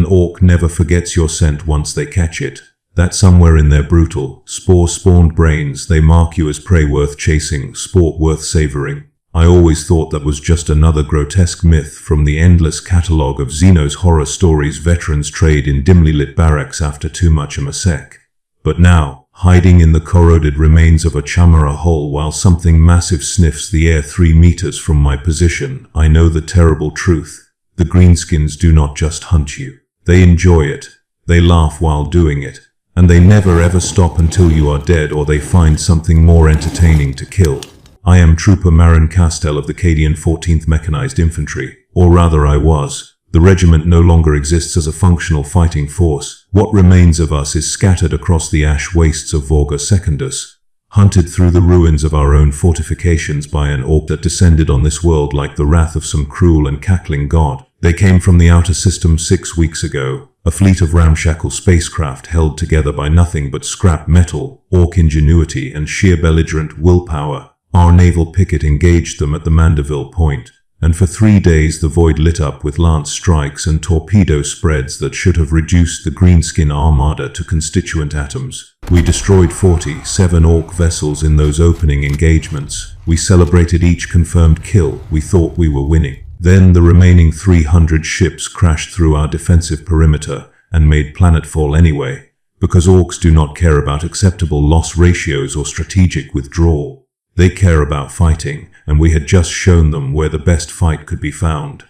An orc never forgets your scent once they catch it. That somewhere in their brutal, spore-spawned brains they mark you as prey worth chasing, sport worth savoring. I always thought that was just another grotesque myth from the endless catalogue of Xeno's horror stories veterans trade in dimly lit barracks after too much sec. But now, hiding in the corroded remains of a chamara hole while something massive sniffs the air 3 meters from my position, I know the terrible truth. The greenskins do not just hunt you. They enjoy it. They laugh while doing it. And they never ever stop until you are dead or they find something more entertaining to kill. I am Trooper Maren Castell of the Cadian 14th Mechanized Infantry, or rather I was. The regiment no longer exists as a functional fighting force. What remains of us is scattered across the ash wastes of Vorgar Secondus, hunted through the ruins of our own fortifications by an ork that descended on this world like the wrath of some cruel and cackling god. They came from the outer system 6 weeks ago, a fleet of ramshackle spacecraft held together by nothing but scrap metal, ork ingenuity and sheer belligerent willpower. Our naval picket engaged them at the Mandeville Point, and for 3 days the void lit up with lance strikes and torpedo spreads that should have reduced the greenskin armada to constituent atoms. We destroyed 47 ork vessels in those opening engagements. We celebrated each confirmed kill. We thought we were winning. Then the remaining 300 ships crashed through our defensive perimeter and made planetfall anyway, because orks do not care about acceptable loss ratios or strategic withdrawal. They care about fighting, and we had just shown them where the best fight could be found.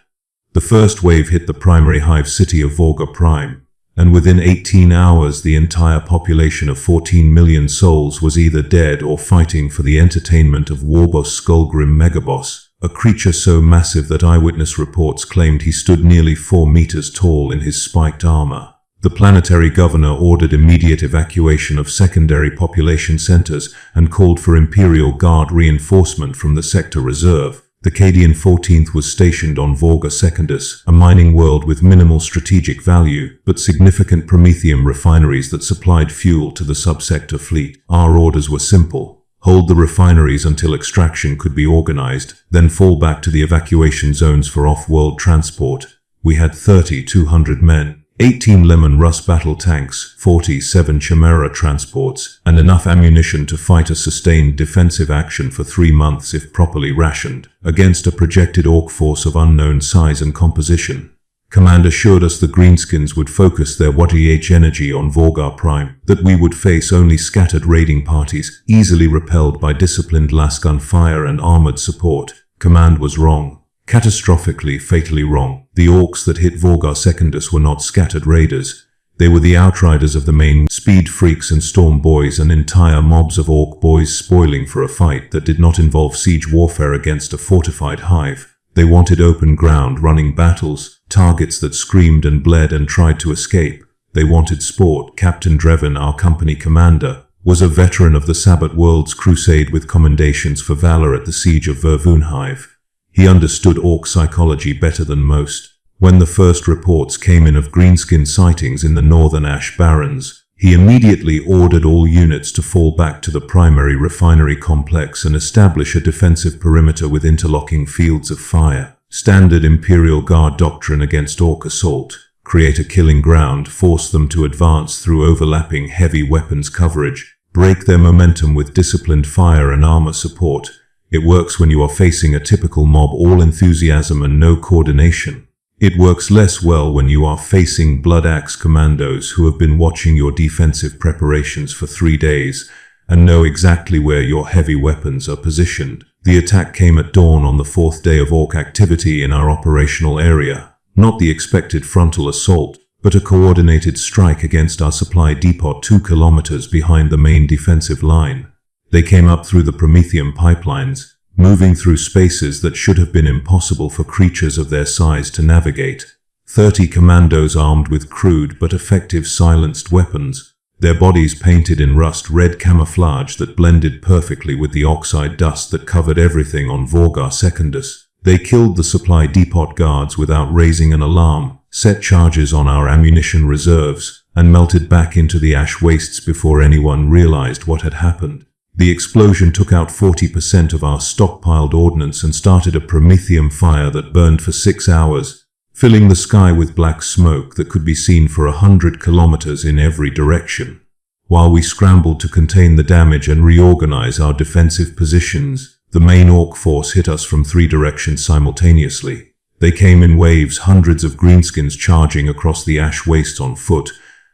The first wave hit the primary hive city of Vorgar Prime, and within 18 hours the entire population of 14 million souls was either dead or fighting for the entertainment of Warboss Skullgrim Megaboss, a creature so massive that eyewitness reports claimed he stood nearly 4 meters tall in his spiked armor. The planetary governor ordered immediate evacuation of secondary population centers and called for Imperial Guard reinforcement from the sector reserve. The Cadian 14th was stationed on Vorgar Secondus, a mining world with minimal strategic value, but significant promethium refineries that supplied fuel to the subsector fleet. Our orders were simple. Hold the refineries until extraction could be organized, then fall back to the evacuation zones for off-world transport. We had 3,200 men. 18 Lemon Rust battle tanks, 47 Chimera transports, and enough ammunition to fight a sustained defensive action for 3 months if properly rationed, against a projected ork force of unknown size and composition. Command assured us the greenskins would focus their WAAAGH energy on Vorgar Prime, that we would face only scattered raiding parties, easily repelled by disciplined lasgun fire and armored support. Command was wrong. Catastrophically, fatally wrong. The orks that hit Vorgar Secondus were not scattered raiders. They were the outriders of the main, speed freaks and storm boys and entire mobs of ork boys spoiling for a fight that did not involve siege warfare against a fortified hive. They wanted open ground, running battles, targets that screamed and bled and tried to escape. They wanted sport. Captain Drevin, our company commander, was a veteran of the Sabbat World's crusade with commendations for valor at the siege of Vervoonhive. He understood ork psychology better than most. When the first reports came in of greenskin sightings in the northern Ash Barrens, he immediately ordered all units to fall back to the primary refinery complex and establish a defensive perimeter with interlocking fields of fire. Standard Imperial Guard doctrine against ork assault. Create a killing ground, force them to advance through overlapping heavy weapons coverage, break their momentum with disciplined fire and armor support. It works when you are facing a typical mob, all enthusiasm and no coordination. It works less well when you are facing blood axe commandos who have been watching your defensive preparations for 3 days and know exactly where your heavy weapons are positioned. The attack came at dawn on the 4th day of ork activity in our operational area. Not the expected frontal assault, but a coordinated strike against our supply depot 2 kilometers behind the main defensive line. They came up through the promethium pipelines, moving through spaces that should have been impossible for creatures of their size to navigate. 30 commandos armed with crude but effective silenced weapons, their bodies painted in rust-red camouflage that blended perfectly with the oxide dust that covered everything on Vorgar Secondus. They killed the supply depot guards without raising an alarm, set charges on our ammunition reserves, and melted back into the ash wastes before anyone realized what had happened. The explosion took out 40% of our stockpiled ordnance and started a promethium fire that burned for 6 hours. filling the sky with black smoke that could be seen for 100 kilometers in every direction. While we scrambled to contain the damage and reorganize our defensive positions, the main Ork force hit us from 3 directions simultaneously. They came in waves, hundreds of greenskins charging across the ash waste on foot,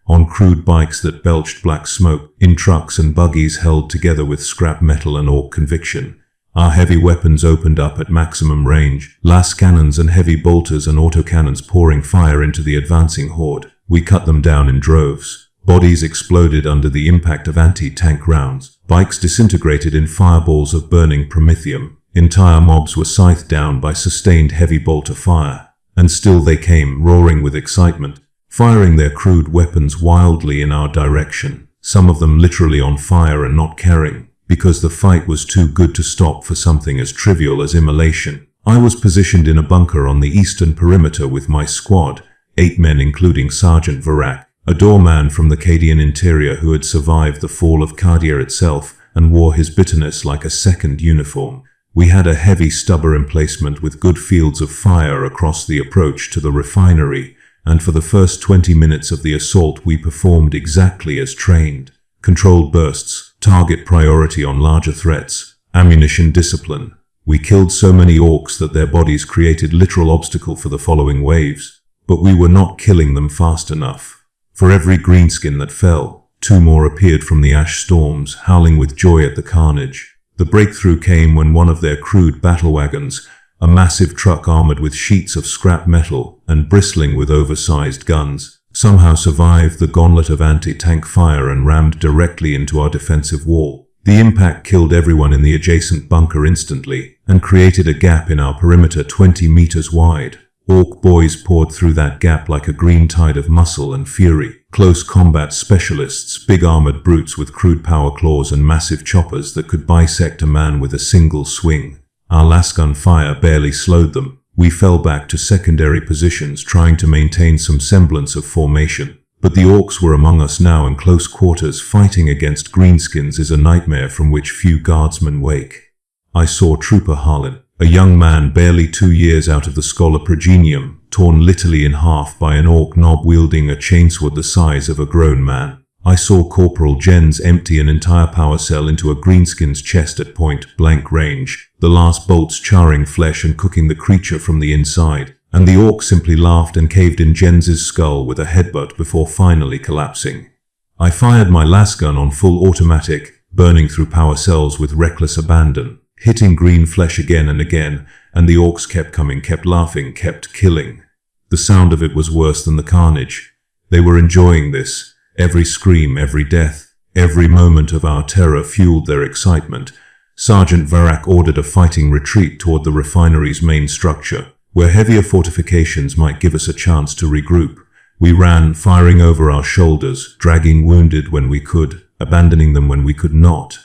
on crude bikes that belched black smoke, in trucks and buggies held together with scrap metal and Ork conviction. Our heavy weapons opened up at maximum range, las cannons and heavy bolters and autocannons pouring fire into the advancing horde. We cut them down in droves. Bodies exploded under the impact of anti-tank rounds. Bikes disintegrated in fireballs of burning promethium. Entire mobs were scythed down by sustained heavy bolter fire. And still they came, roaring with excitement, firing their crude weapons wildly in our direction, some of them literally on fire and not caring, because the fight was too good to stop for something as trivial as immolation. I was positioned in a bunker on the eastern perimeter with my squad, 8 men including Sergeant WAAAGH, a doorman from the Cadian interior who had survived the fall of Cadian itself and wore his bitterness like a second uniform. We had a heavy stubber emplacement with good fields of fire across the approach to the refinery, and for the first 20 minutes of the assault we performed exactly as trained. Controlled bursts, target priority on larger threats, ammunition discipline. We killed so many Orks that their bodies created literal obstacle for the following waves. But we were not killing them fast enough. For every greenskin that fell, 2 more appeared from the ash storms, howling with joy at the carnage. The breakthrough came when one of their crude battle wagons, a massive truck armored with sheets of scrap metal and bristling with oversized guns, somehow survived the gauntlet of anti-tank fire and rammed directly into our defensive wall. The impact killed everyone in the adjacent bunker instantly and created a gap in our perimeter 20 meters wide. Ork boys poured through that gap like a green tide of muscle and fury. Close combat specialists, big armored brutes with crude power claws and massive choppers that could bisect a man with a single swing. Our lasgun fire barely slowed them. We fell back to secondary positions trying to maintain some semblance of formation. But the Orks were among us now in close quarters. Fighting against greenskins is a nightmare from which few guardsmen wake. I saw Trooper Maren, a young man barely 2 years out of the scholar progenium, torn literally in half by an Ork knob wielding a chainsword the size of a grown man. I saw Corporal Jens empty an entire power cell into a greenskin's chest at point-blank range, the last bolts charring flesh and cooking the creature from the inside, and the Ork simply laughed and caved in Jens's skull with a headbutt before finally collapsing. I fired my lasgun on full automatic, burning through power cells with reckless abandon, hitting green flesh again and again, and the Orks kept coming, kept laughing, kept killing. The sound of it was worse than the carnage. They were enjoying this. Every scream, every death, every moment of our terror fueled their excitement. Sergeant WAAAGH ordered a fighting retreat toward the refinery's main structure, where heavier fortifications might give us a chance to regroup. We ran, firing over our shoulders, dragging wounded when we could, abandoning them when we could not.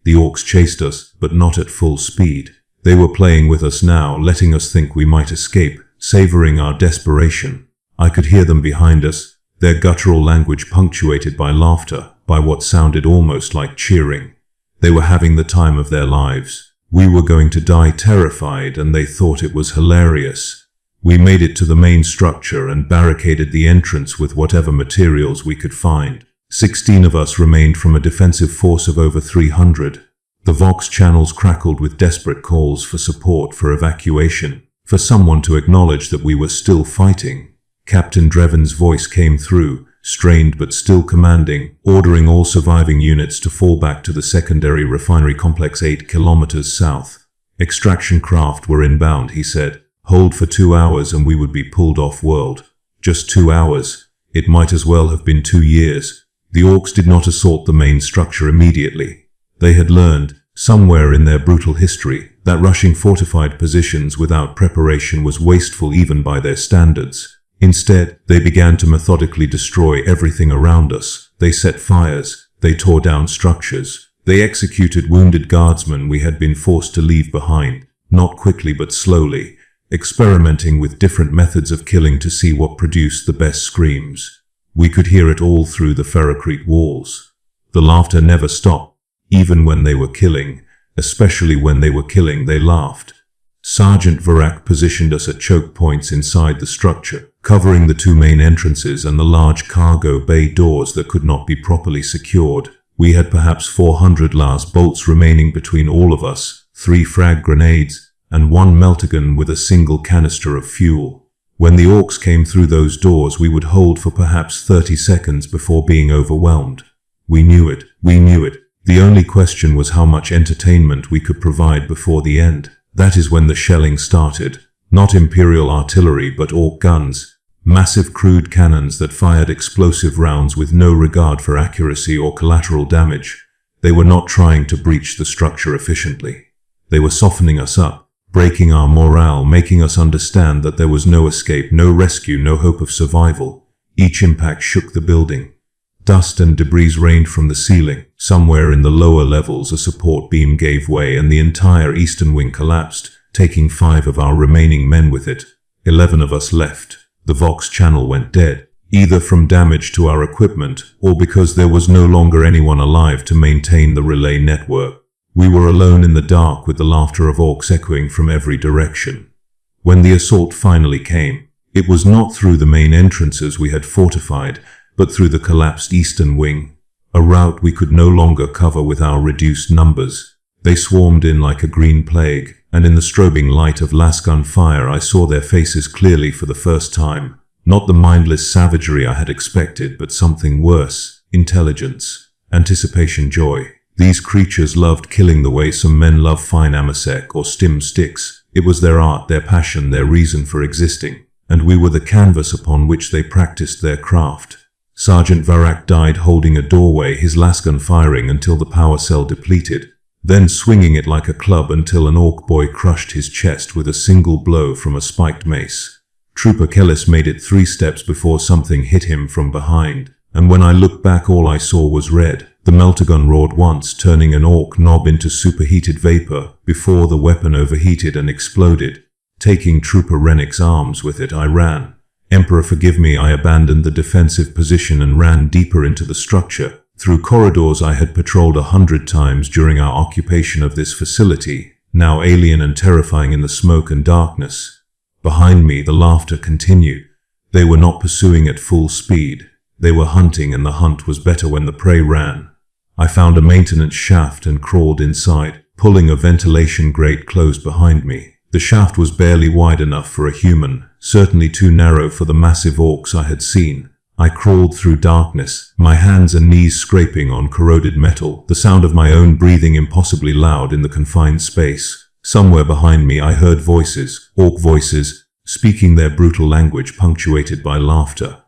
The Orks chased us, but not at full speed. They were playing with us now, letting us think we might escape, savoring our desperation. I could hear them behind us, their guttural language punctuated by laughter, by what sounded almost like cheering. They were having the time of their lives. We were going to die terrified, and they thought it was hilarious. We made it to the main structure and barricaded the entrance with whatever materials we could find. 16 of us remained from a defensive force of over 300. The Vox channels crackled with desperate calls for support, for evacuation, for someone to acknowledge that we were still fighting. Captain Dreven's voice came through, strained but still commanding, ordering all surviving units to fall back to the secondary refinery complex 8 kilometers south. Extraction craft were inbound, he said. Hold for 2 hours and we would be pulled off-world. Just 2 hours. It might as well have been 2 years. The Orks did not assault the main structure immediately. They had learned, somewhere in their brutal history, that rushing fortified positions without preparation was wasteful even by their standards. Instead, they began to methodically destroy everything around us. They set fires, they tore down structures, they executed wounded guardsmen we had been forced to leave behind, not quickly but slowly, experimenting with different methods of killing to see what produced the best screams. We could hear it all through the ferrocrete walls. The laughter never stopped, even when they were killing, especially when they were killing they laughed. Sergeant WAAAGH positioned us at choke points inside the structure, covering the two main entrances and the large cargo bay doors that could not be properly secured. We had perhaps 400 last bolts remaining between all of us, 3 frag grenades, and 1 meltagun with a single canister of fuel. When the Orks came through those doors, we would hold for perhaps 30 seconds before being overwhelmed. We knew it. The only question was how much entertainment we could provide before the end. That is when the shelling started. Not Imperial artillery, but Ork guns. Massive crude cannons that fired explosive rounds with no regard for accuracy or collateral damage. They were not trying to breach the structure efficiently. They were softening us up, breaking our morale, making us understand that there was no escape, no rescue, no hope of survival. Each impact shook the building. Dust and debris rained from the ceiling. Somewhere in the lower levels, a support beam gave way and the entire eastern wing collapsed, taking 5 of our remaining men with it. 11 of us left. The Vox channel went dead, either from damage to our equipment or because there was no longer anyone alive to maintain the relay network. We were alone in the dark with the laughter of Orks echoing from every direction. When the assault finally came, it was not through the main entrances we had fortified, but through the collapsed eastern wing, a route we could no longer cover with our reduced numbers. They swarmed in like a green plague, and in the strobing light of lasgun fire I saw their faces clearly for the first time. Not the mindless savagery I had expected, but something worse: intelligence, anticipation, joy. These creatures loved killing the way some men love fine amasek or stim sticks. It was their art, their passion, their reason for existing, and we were the canvas upon which they practiced their craft. Sergeant WAAAGH died holding a doorway, his lasgun firing until the power cell depleted, then swinging it like a club until an Ork boy crushed his chest with a single blow from a spiked mace. Trooper Kellis made it 3 steps before something hit him from behind, and when I looked back all I saw was red. The meltagun roared once, turning an Ork knob into superheated vapor, before the weapon overheated and exploded. Taking Trooper Rennick's arms with it, I ran. Emperor forgive me, I abandoned the defensive position and ran deeper into the structure, through corridors I had patrolled 100 times during our occupation of this facility, now alien and terrifying in the smoke and darkness. Behind me, the laughter continued. They were not pursuing at full speed. They were hunting, and the hunt was better when the prey ran. I found a maintenance shaft and crawled inside, pulling a ventilation grate closed behind me. The shaft was barely wide enough for a human, certainly too narrow for the massive Orks I had seen. I crawled through darkness, my hands and knees scraping on corroded metal, the sound of my own breathing impossibly loud in the confined space. Somewhere behind me I heard voices, Ork voices, speaking their brutal language punctuated by laughter.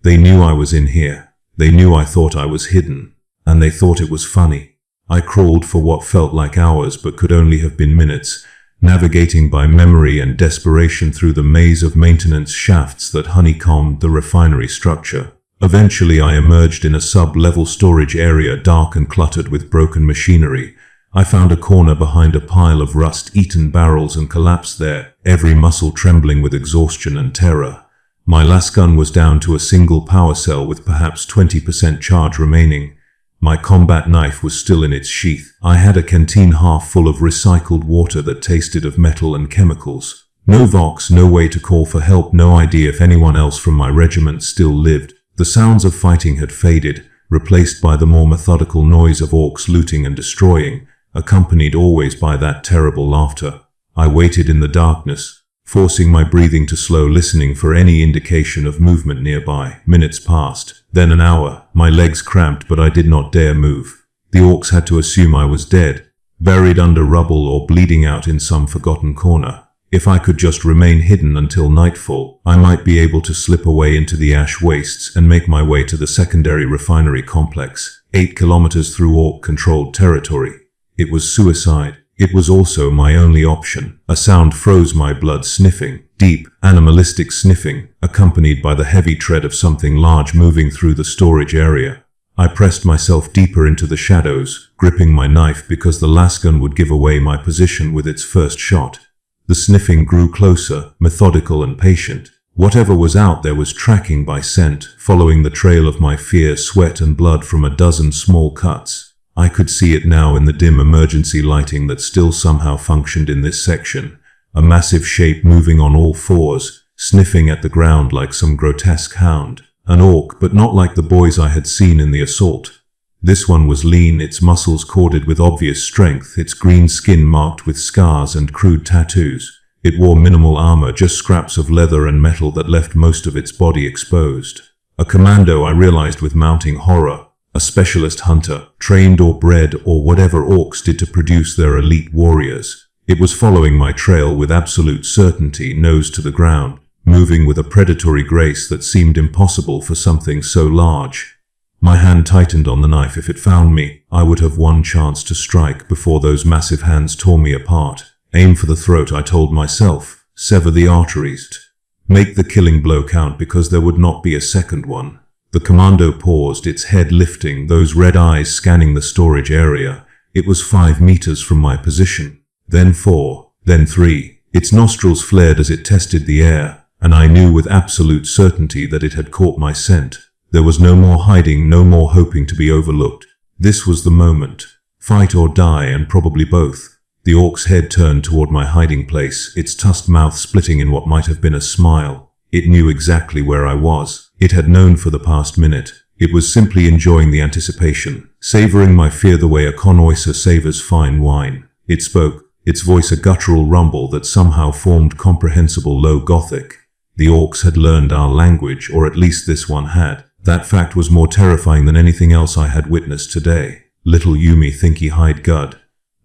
They knew I was in here. They knew I thought I was hidden, and they thought it was funny. I crawled for what felt like hours but could only have been minutes, navigating by memory and desperation through the maze of maintenance shafts that honeycombed the refinery structure. Eventually I emerged in a sub-level storage area, dark and cluttered with broken machinery. I found a corner behind a pile of rust-eaten barrels and collapsed there, every muscle trembling with exhaustion and terror. My lasgun was down to a single power cell with perhaps 20% charge remaining. My combat knife was still in its sheath. I had a canteen half full of recycled water that tasted of metal and chemicals. No Vox, no way to call for help, no idea if anyone else from my regiment still lived. The sounds of fighting had faded, replaced by the more methodical noise of Orks looting and destroying, accompanied always by that terrible laughter. I waited in the darkness, forcing my breathing to slow, listening for any indication of movement nearby. Minutes passed, then an hour. My legs cramped, but I did not dare move. The Orks had to assume I was dead, buried under rubble or bleeding out in some forgotten corner. If I could just remain hidden until nightfall, I might be able to slip away into the ash wastes and make my way to the secondary refinery complex, 8 kilometers through Ork-controlled territory. It was suicide. It was also my only option. A sound froze my blood, sniffing, deep, animalistic sniffing, accompanied by the heavy tread of something large moving through the storage area. I pressed myself deeper into the shadows, gripping my knife because the lasgun would give away my position with its first shot. The sniffing grew closer, methodical and patient. Whatever was out there was tracking by scent, following the trail of my fear, sweat and blood from a dozen small cuts. I could see it now in the dim emergency lighting that still somehow functioned in this section. a massive shape moving on all fours, sniffing at the ground like some grotesque hound. An orc, but not like the boys I had seen in the assault. This one was lean, its muscles corded with obvious strength, its green skin marked with scars and crude tattoos. It wore minimal armor, just scraps of leather and metal that left most of its body exposed. A commando, I realized with mounting horror. A specialist hunter, trained or bred or whatever orcs did to produce their elite warriors. It was following my trail with absolute certainty, nose to the ground, moving with a predatory grace that seemed impossible for something so large. My hand tightened on the knife. If it found me, I would have one chance to strike before those massive hands tore me apart. Aim for the throat, I told myself. Sever the arteries. Make the killing blow count, because there would not be a second one. The commando paused, its head lifting, those red eyes scanning the storage area. It was 5 meters from my position. Then 4, then 3. Its nostrils flared as it tested the air, and I knew with absolute certainty that it had caught my scent. There was no more hiding, no more hoping to be overlooked. This was the moment. Fight or die, and probably both. The orc's head turned toward my hiding place, its tusked mouth splitting in what might have been a smile. It knew exactly where I was. It had known for the past minute. It was simply enjoying the anticipation, savoring my fear the way a connoisseur savors fine wine. It spoke, its voice a guttural rumble that somehow formed comprehensible low Gothic. The orcs had learned our language, or at least this one had. That fact was more terrifying than anything else I had witnessed today. Little Yumi thinky hide gud.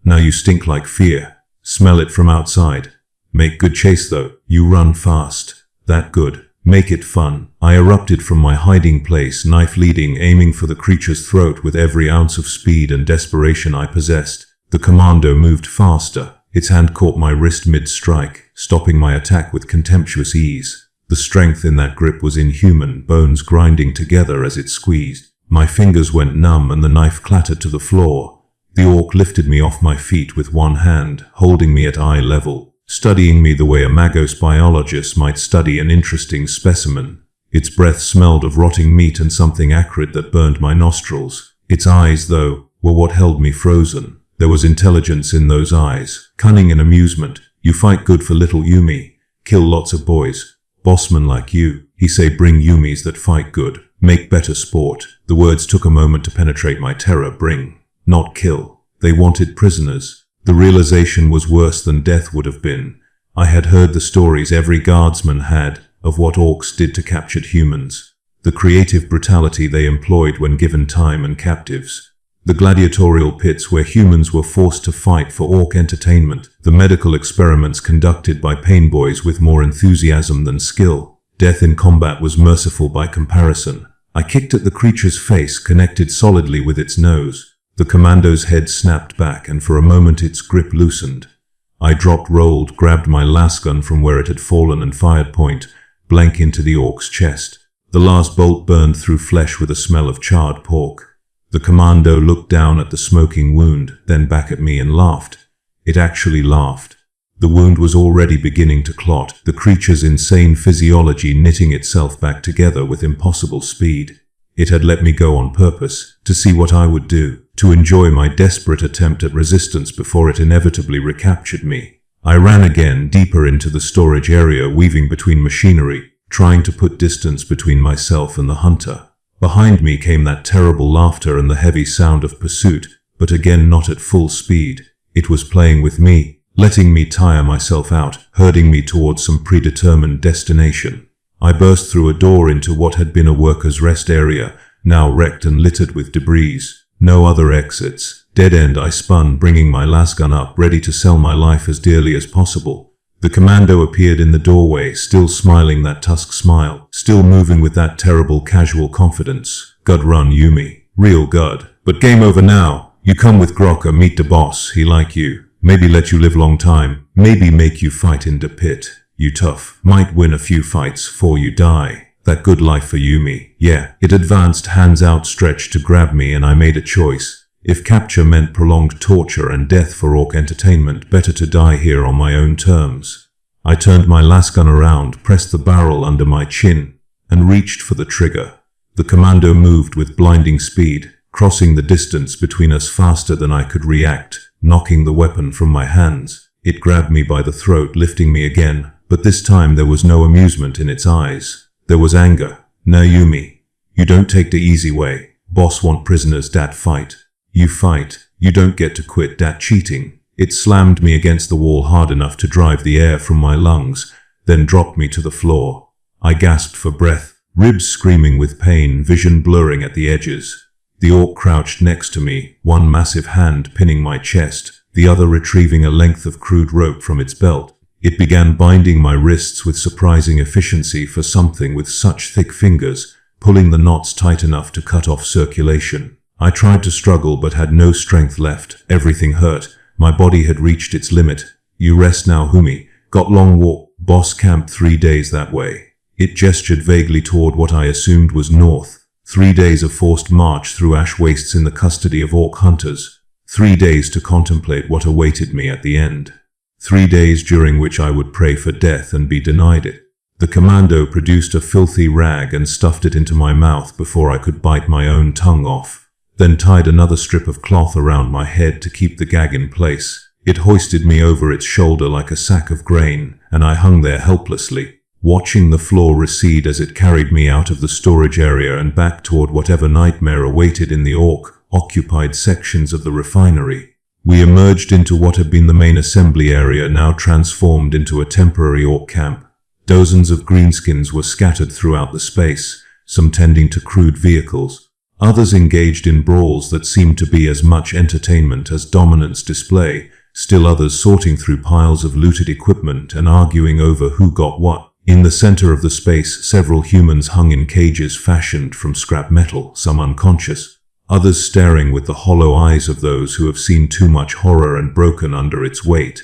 Now you stink like fear. Smell it from outside. Make good chase though. You run fast. That good. Make it fun. I erupted from my hiding place, knife leading, aiming for the creature's throat with every ounce of speed and desperation I possessed. The commando moved faster. Its hand caught my wrist mid-strike, stopping my attack with contemptuous ease. The strength in that grip was inhuman, bones grinding together as it squeezed. My fingers went numb and the knife clattered to the floor. The orc lifted me off my feet with one hand, holding me at eye level, studying me the way a Magos biologist might study an interesting specimen. Its breath smelled of rotting meat and something acrid that burned my nostrils. Its eyes, though, were what held me frozen. There was intelligence in those eyes, cunning and amusement. You fight good for little Yumi. Kill lots of boys. Bossmen like you, he say, bring Yumis that fight good. Make better sport. The words took a moment to penetrate my terror. Bring, not kill. They wanted prisoners. The realization was worse than death would have been. I had heard the stories every guardsman had of what orcs did to captured humans. The creative brutality they employed when given time and captives. The gladiatorial pits where humans were forced to fight for orc entertainment. The medical experiments conducted by pain boys with more enthusiasm than skill. Death in combat was merciful by comparison. I kicked at the creature's face, connected solidly with its nose. The commando's head snapped back, and for a moment its grip loosened. I dropped, rolled, grabbed my lasgun from where it had fallen and fired point blank into the orc's chest. The last bolt burned through flesh with a smell of charred pork. The commando looked down at the smoking wound, then back at me and laughed. It actually laughed. The wound was already beginning to clot, the creature's insane physiology knitting itself back together with impossible speed. It had let me go on purpose, to see what I would do, to enjoy my desperate attempt at resistance before it inevitably recaptured me. I ran again, deeper into the storage area, weaving between machinery, trying to put distance between myself and the hunter. Behind me came that terrible laughter and the heavy sound of pursuit, but again not at full speed. It was playing with me, letting me tire myself out, herding me towards some predetermined destination. I burst through a door into what had been a workers' rest area, now wrecked and littered with debris. No other exits. Dead end. I spun, bringing my lasgun up, ready to sell my life as dearly as possible. The commando appeared in the doorway, still smiling that tusk smile, still moving with that terrible casual confidence. Gud run, Yumi. Real gud. But game over now. You come with Grokka, meet the boss, he like you. Maybe let you live long time. Maybe make you fight in the pit. You tough. Might win a few fights 'fore you die. That good life for Yumi. Yeah. It advanced, hands outstretched to grab me, and I made a choice. If capture meant prolonged torture and death for orc entertainment, better to die here on my own terms. I turned my lasgun around, pressed the barrel under my chin, and reached for the trigger. The commando moved with blinding speed, crossing the distance between us faster than I could react, knocking the weapon from my hands. It grabbed me by the throat, lifting me again, but this time there was no amusement in its eyes. There was anger. "Now Yumi, you don't take the easy way. Boss want prisoners, dat fight. You fight. You don't get to quit, dat cheating." It slammed me against the wall hard enough to drive the air from my lungs, then dropped me to the floor. I gasped for breath, ribs screaming with pain, vision blurring at the edges. The orc crouched next to me, one massive hand pinning my chest, the other retrieving a length of crude rope from its belt. It began binding my wrists with surprising efficiency for something with such thick fingers, pulling the knots tight enough to cut off circulation. I tried to struggle but had no strength left. Everything hurt. My body had reached its limit. "You rest now, Humi. Got long walk. Boss camped 3 days that way." It gestured vaguely toward what I assumed was north. 3 days of forced march through ash wastes in the custody of orc hunters. 3 days to contemplate what awaited me at the end. 3 days during which I would pray for death and be denied it. The commando produced a filthy rag and stuffed it into my mouth before I could bite my own tongue off, then tied another strip of cloth around my head to keep the gag in place. It hoisted me over its shoulder like a sack of grain, and I hung there helplessly, watching the floor recede as it carried me out of the storage area and back toward whatever nightmare awaited in the Ork-occupied sections of the refinery. We emerged into what had been the main assembly area, now transformed into a temporary Ork camp. Dozens of greenskins were scattered throughout the space, some tending to crude vehicles. Others engaged in brawls that seemed to be as much entertainment as dominance display, still others sorting through piles of looted equipment and arguing over who got what. In the center of the space, several humans hung in cages fashioned from scrap metal, some unconscious, others staring with the hollow eyes of those who have seen too much horror and broken under its weight.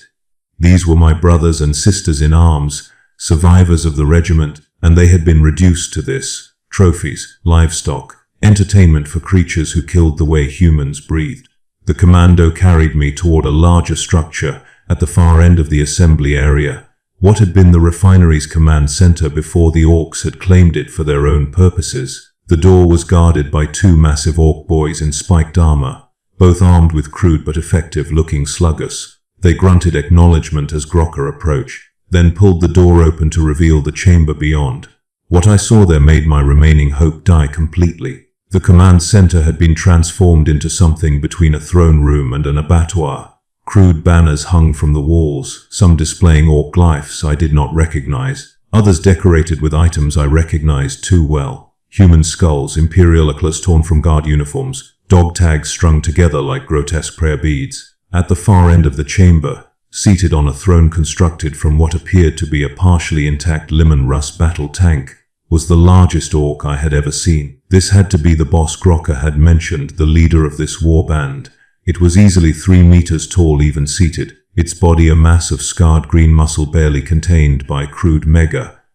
These were my brothers and sisters in arms, survivors of the regiment, and they had been reduced to this: trophies, livestock, entertainment for creatures who killed the way humans breathed. The commando carried me toward a larger structure at the far end of the assembly area, what had been the refinery's command center before the Orks had claimed it for their own purposes. The door was guarded by 2 massive Ork boys in spiked armor, both armed with crude but effective-looking sluggers. They grunted acknowledgement as Grocker approached, then pulled the door open to reveal the chamber beyond. What I saw there made my remaining hope die completely. The command center had been transformed into something between a throne room and an abattoir. Crude banners hung from the walls, some displaying Ork glyphs I did not recognize, others decorated with items I recognized too well. Human skulls, imperial eclats torn from guard uniforms, dog tags strung together like grotesque prayer beads. At the far end of the chamber, seated on a throne constructed from what appeared to be a partially intact lemon rust battle tank, was the largest Ork I had ever seen. This had to be the boss Grocker had mentioned, the leader of this war band. It was easily 3 meters tall even seated, its body a mass of scarred green muscle barely contained by crude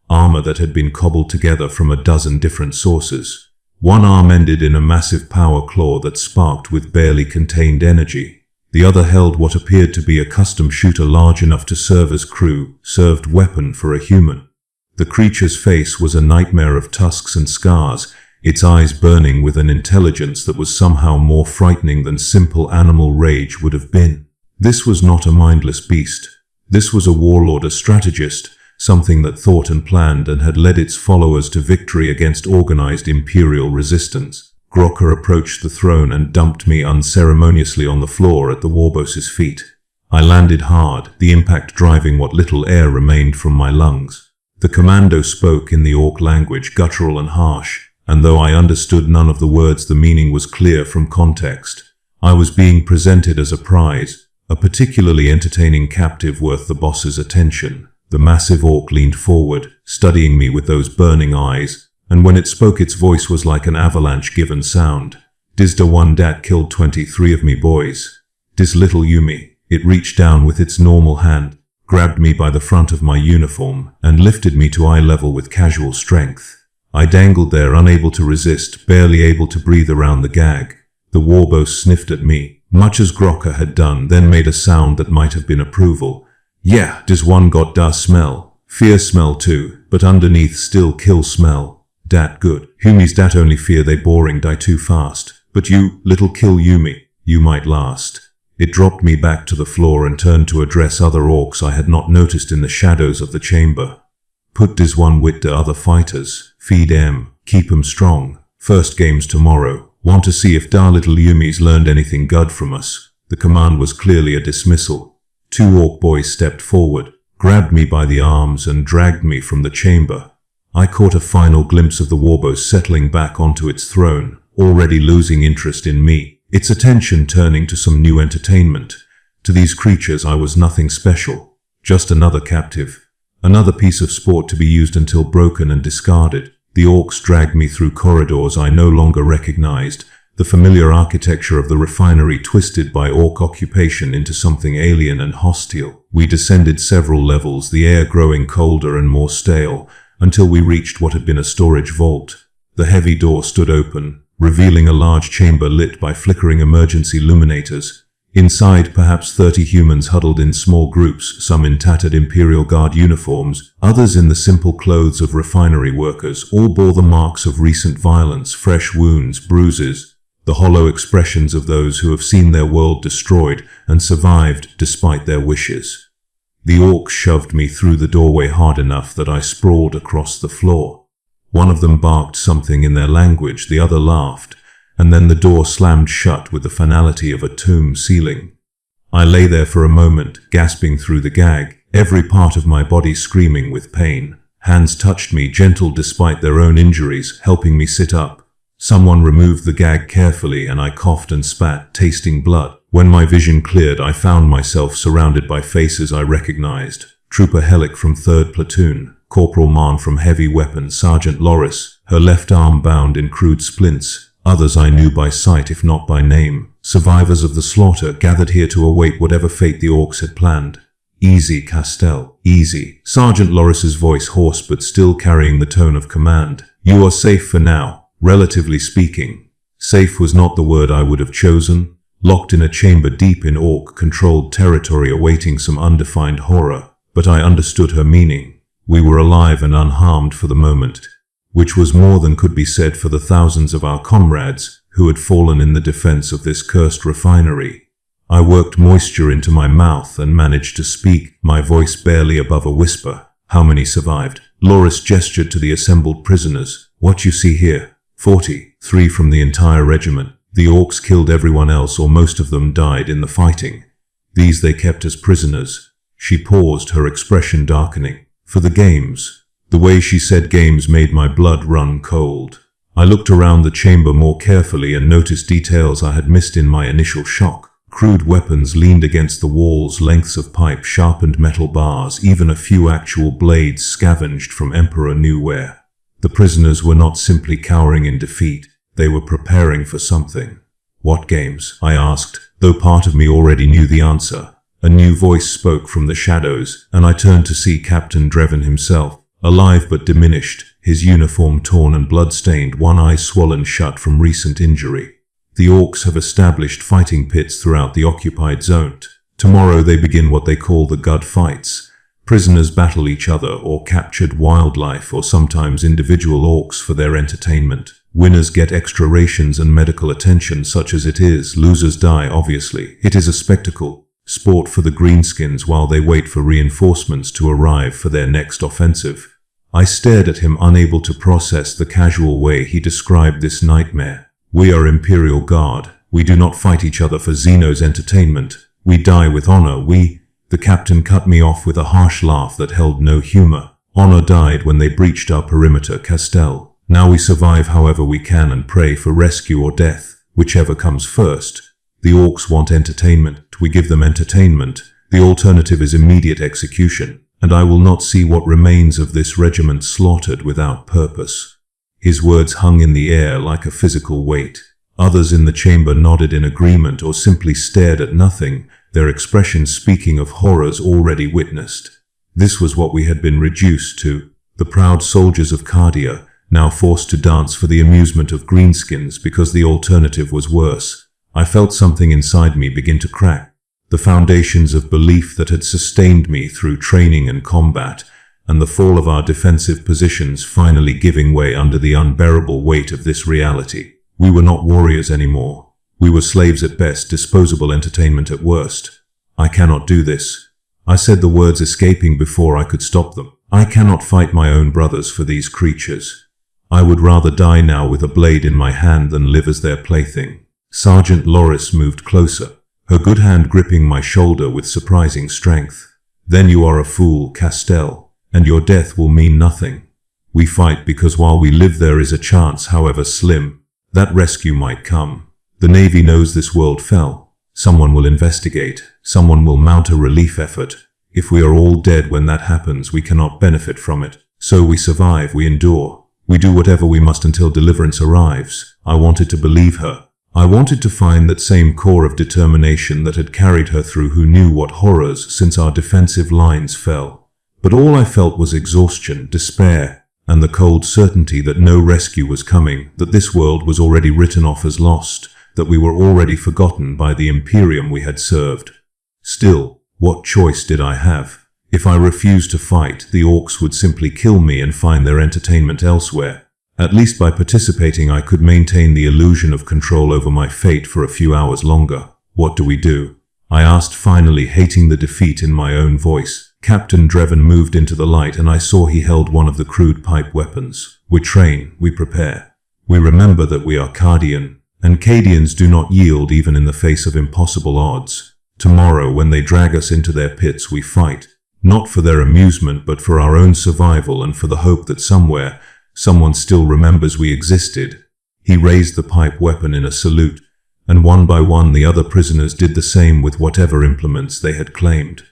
armor that had been cobbled together from a dozen different sources. One arm ended in a massive power claw that sparked with barely contained energy. The other held what appeared to be a custom shooter large enough to serve as crew-served weapon for a human. The creature's face was a nightmare of tusks and scars, its eyes burning with an intelligence that was somehow more frightening than simple animal rage would have been. This was not a mindless beast. This was a warlord, a strategist, something that thought and planned and had led its followers to victory against organized imperial resistance. Grocker approached the throne and dumped me unceremoniously on the floor at the warboss's feet. I landed hard, the impact driving what little air remained from my lungs. The commando spoke in the Ork language, guttural and harsh, and though I understood none of the words, the meaning was clear from context. I was being presented as a prize, a particularly entertaining captive worth the boss's attention. The massive Ork leaned forward, studying me with those burning eyes, and when it spoke its voice was like an avalanche-given sound. "Dis da one dat killed 23 of me boys. Dis little Yumi." It reached down with its normal hand, grabbed me by the front of my uniform, and lifted me to eye level with casual strength. I dangled there, unable to resist, barely able to breathe around the gag. The warboss sniffed at me, much as Grocker had done, then made a sound that might have been approval. "Yeah, dis one got da smell. Fear smell too, but underneath still kill smell. Dat good. Humies dat only fear they boring die too fast. But you, little kill Yumi, you might last." It dropped me back to the floor and turned to address other orcs I had not noticed in the shadows of the chamber. Put this one with the other fighters. Feed 'em. Keep 'em strong. First game's tomorrow. Want to see if da little Yumi's learned anything good from us. The command was clearly a dismissal. 2 orc boys stepped forward, grabbed me by the arms and dragged me from the chamber. I caught a final glimpse of the warboss settling back onto its throne, already losing interest in me, its attention turning to some new entertainment. To these creatures I was nothing special, just another captive, another piece of sport to be used until broken and discarded. The orcs dragged me through corridors I no longer recognized, the familiar architecture of the refinery twisted by orc occupation into something alien and hostile. We descended several levels, the air growing colder and more stale, until we reached what had been a storage vault. The heavy door stood open, revealing a large chamber lit by flickering emergency illuminators. Inside, perhaps 30 humans huddled in small groups, some in tattered Imperial Guard uniforms, others in the simple clothes of refinery workers. All bore the marks of recent violence, fresh wounds, bruises, the hollow expressions of those who have seen their world destroyed and survived despite their wishes. The orcs shoved me through the doorway hard enough that I sprawled across the floor. One of them barked something in their language, the other laughed, and then the door slammed shut with the finality of a tomb sealing. I lay there for a moment, gasping through the gag, every part of my body screaming with pain. Hands touched me, gentle despite their own injuries, helping me sit up. Someone removed the gag carefully and I coughed and spat, tasting blood. When my vision cleared, I found myself surrounded by faces I recognized. Trooper Hellick from 3rd Platoon, Corporal Maren from Heavy Weapons, Sergeant Loris, her left arm bound in crude splints. Others I knew by sight if not by name. Survivors of the slaughter gathered here to await whatever fate the orcs had planned. Easy, Castell, easy. Sergeant Loris's voice hoarse but still carrying the tone of command. You are safe for now, relatively speaking. Safe was not the word I would have chosen. Locked in a chamber deep in orc-controlled territory awaiting some undefined horror. But I understood her meaning. We were alive and unharmed for the moment, which was more than could be said for the thousands of our comrades who had fallen in the defense of this cursed refinery. I worked moisture into my mouth and managed to speak, my voice barely above a whisper. How many survived? Loris gestured to the assembled prisoners. What you see here? 43 from the entire regiment. The orcs killed everyone else, or most of them died in the fighting. These they kept as prisoners. She paused, her expression darkening. For the games. The way she said games made my blood run cold. I looked around the chamber more carefully and noticed details I had missed in my initial shock. Crude weapons leaned against the walls, lengths of pipe, sharpened metal bars, even a few actual blades scavenged from Emperor Newware. The prisoners were not simply cowering in defeat, they were preparing for something. What games? I asked, though part of me already knew the answer. A new voice spoke from the shadows, and I turned to see Captain Drevin himself, alive but diminished, his uniform torn and blood-stained, one eye swollen shut from recent injury. The orcs have established fighting pits throughout the occupied zone. Tomorrow they begin what they call the Gud fights. Prisoners battle each other or captured wildlife or sometimes individual orcs for their entertainment. Winners get extra rations and medical attention such as it is. Losers die, obviously. It is a spectacle. Sport for the greenskins while they wait for reinforcements to arrive for their next offensive. I stared at him, unable to process the casual way he described this nightmare. We are Imperial Guard. We do not fight each other for Xeno's entertainment. We die with honor. The captain cut me off with a harsh laugh that held no humor. Honor died when they breached our perimeter, Castell. Now we survive however we can and pray for rescue or death, whichever comes first. The orcs want entertainment. We give them entertainment. The alternative is immediate execution, and I will not see what remains of this regiment slaughtered without purpose. His words hung in the air like a physical weight. Others in the chamber nodded in agreement or simply stared at nothing, their expressions speaking of horrors already witnessed. This was what we had been reduced to, the proud soldiers of Cadian, now forced to dance for the amusement of greenskins because the alternative was worse. I felt something inside me begin to crack. The foundations of belief that had sustained me through training and combat, and the fall of our defensive positions finally giving way under the unbearable weight of this reality. We were not warriors anymore. We were slaves at best, disposable entertainment at worst. I cannot do this. I said the words escaping before I could stop them. I cannot fight my own brothers for these creatures. I would rather die now with a blade in my hand than live as their plaything. Sergeant Loris moved closer, her good hand gripping my shoulder with surprising strength. Then you are a fool, Castell, and your death will mean nothing. We fight because while we live there is a chance, however slim, that rescue might come. The Navy knows this world fell. Someone will investigate. Someone will mount a relief effort. If we are all dead when that happens, we cannot benefit from it. So we survive, we endure. We do whatever we must until deliverance arrives. I wanted to believe her. I wanted to find that same core of determination that had carried her through, who knew what horrors since our defensive lines fell. But all I felt was exhaustion, despair, and the cold certainty that no rescue was coming, that this world was already written off as lost, that we were already forgotten by the Imperium we had served. Still, what choice did I have? If I refused to fight, the Orks would simply kill me and find their entertainment elsewhere. At least by participating I could maintain the illusion of control over my fate for a few hours longer. What do we do? I asked finally, hating the defeat in my own voice. Captain Dreven moved into the light and I saw he held one of the crude pipe weapons. We train, we prepare. We remember that we are Cadian, and Cadians do not yield even in the face of impossible odds. Tomorrow, when they drag us into their pits, we fight. Not for their amusement, but for our own survival and for the hope that somewhere, someone still remembers we existed. He raised the pipe weapon in a salute, and one by one the other prisoners did the same with whatever implements they had claimed.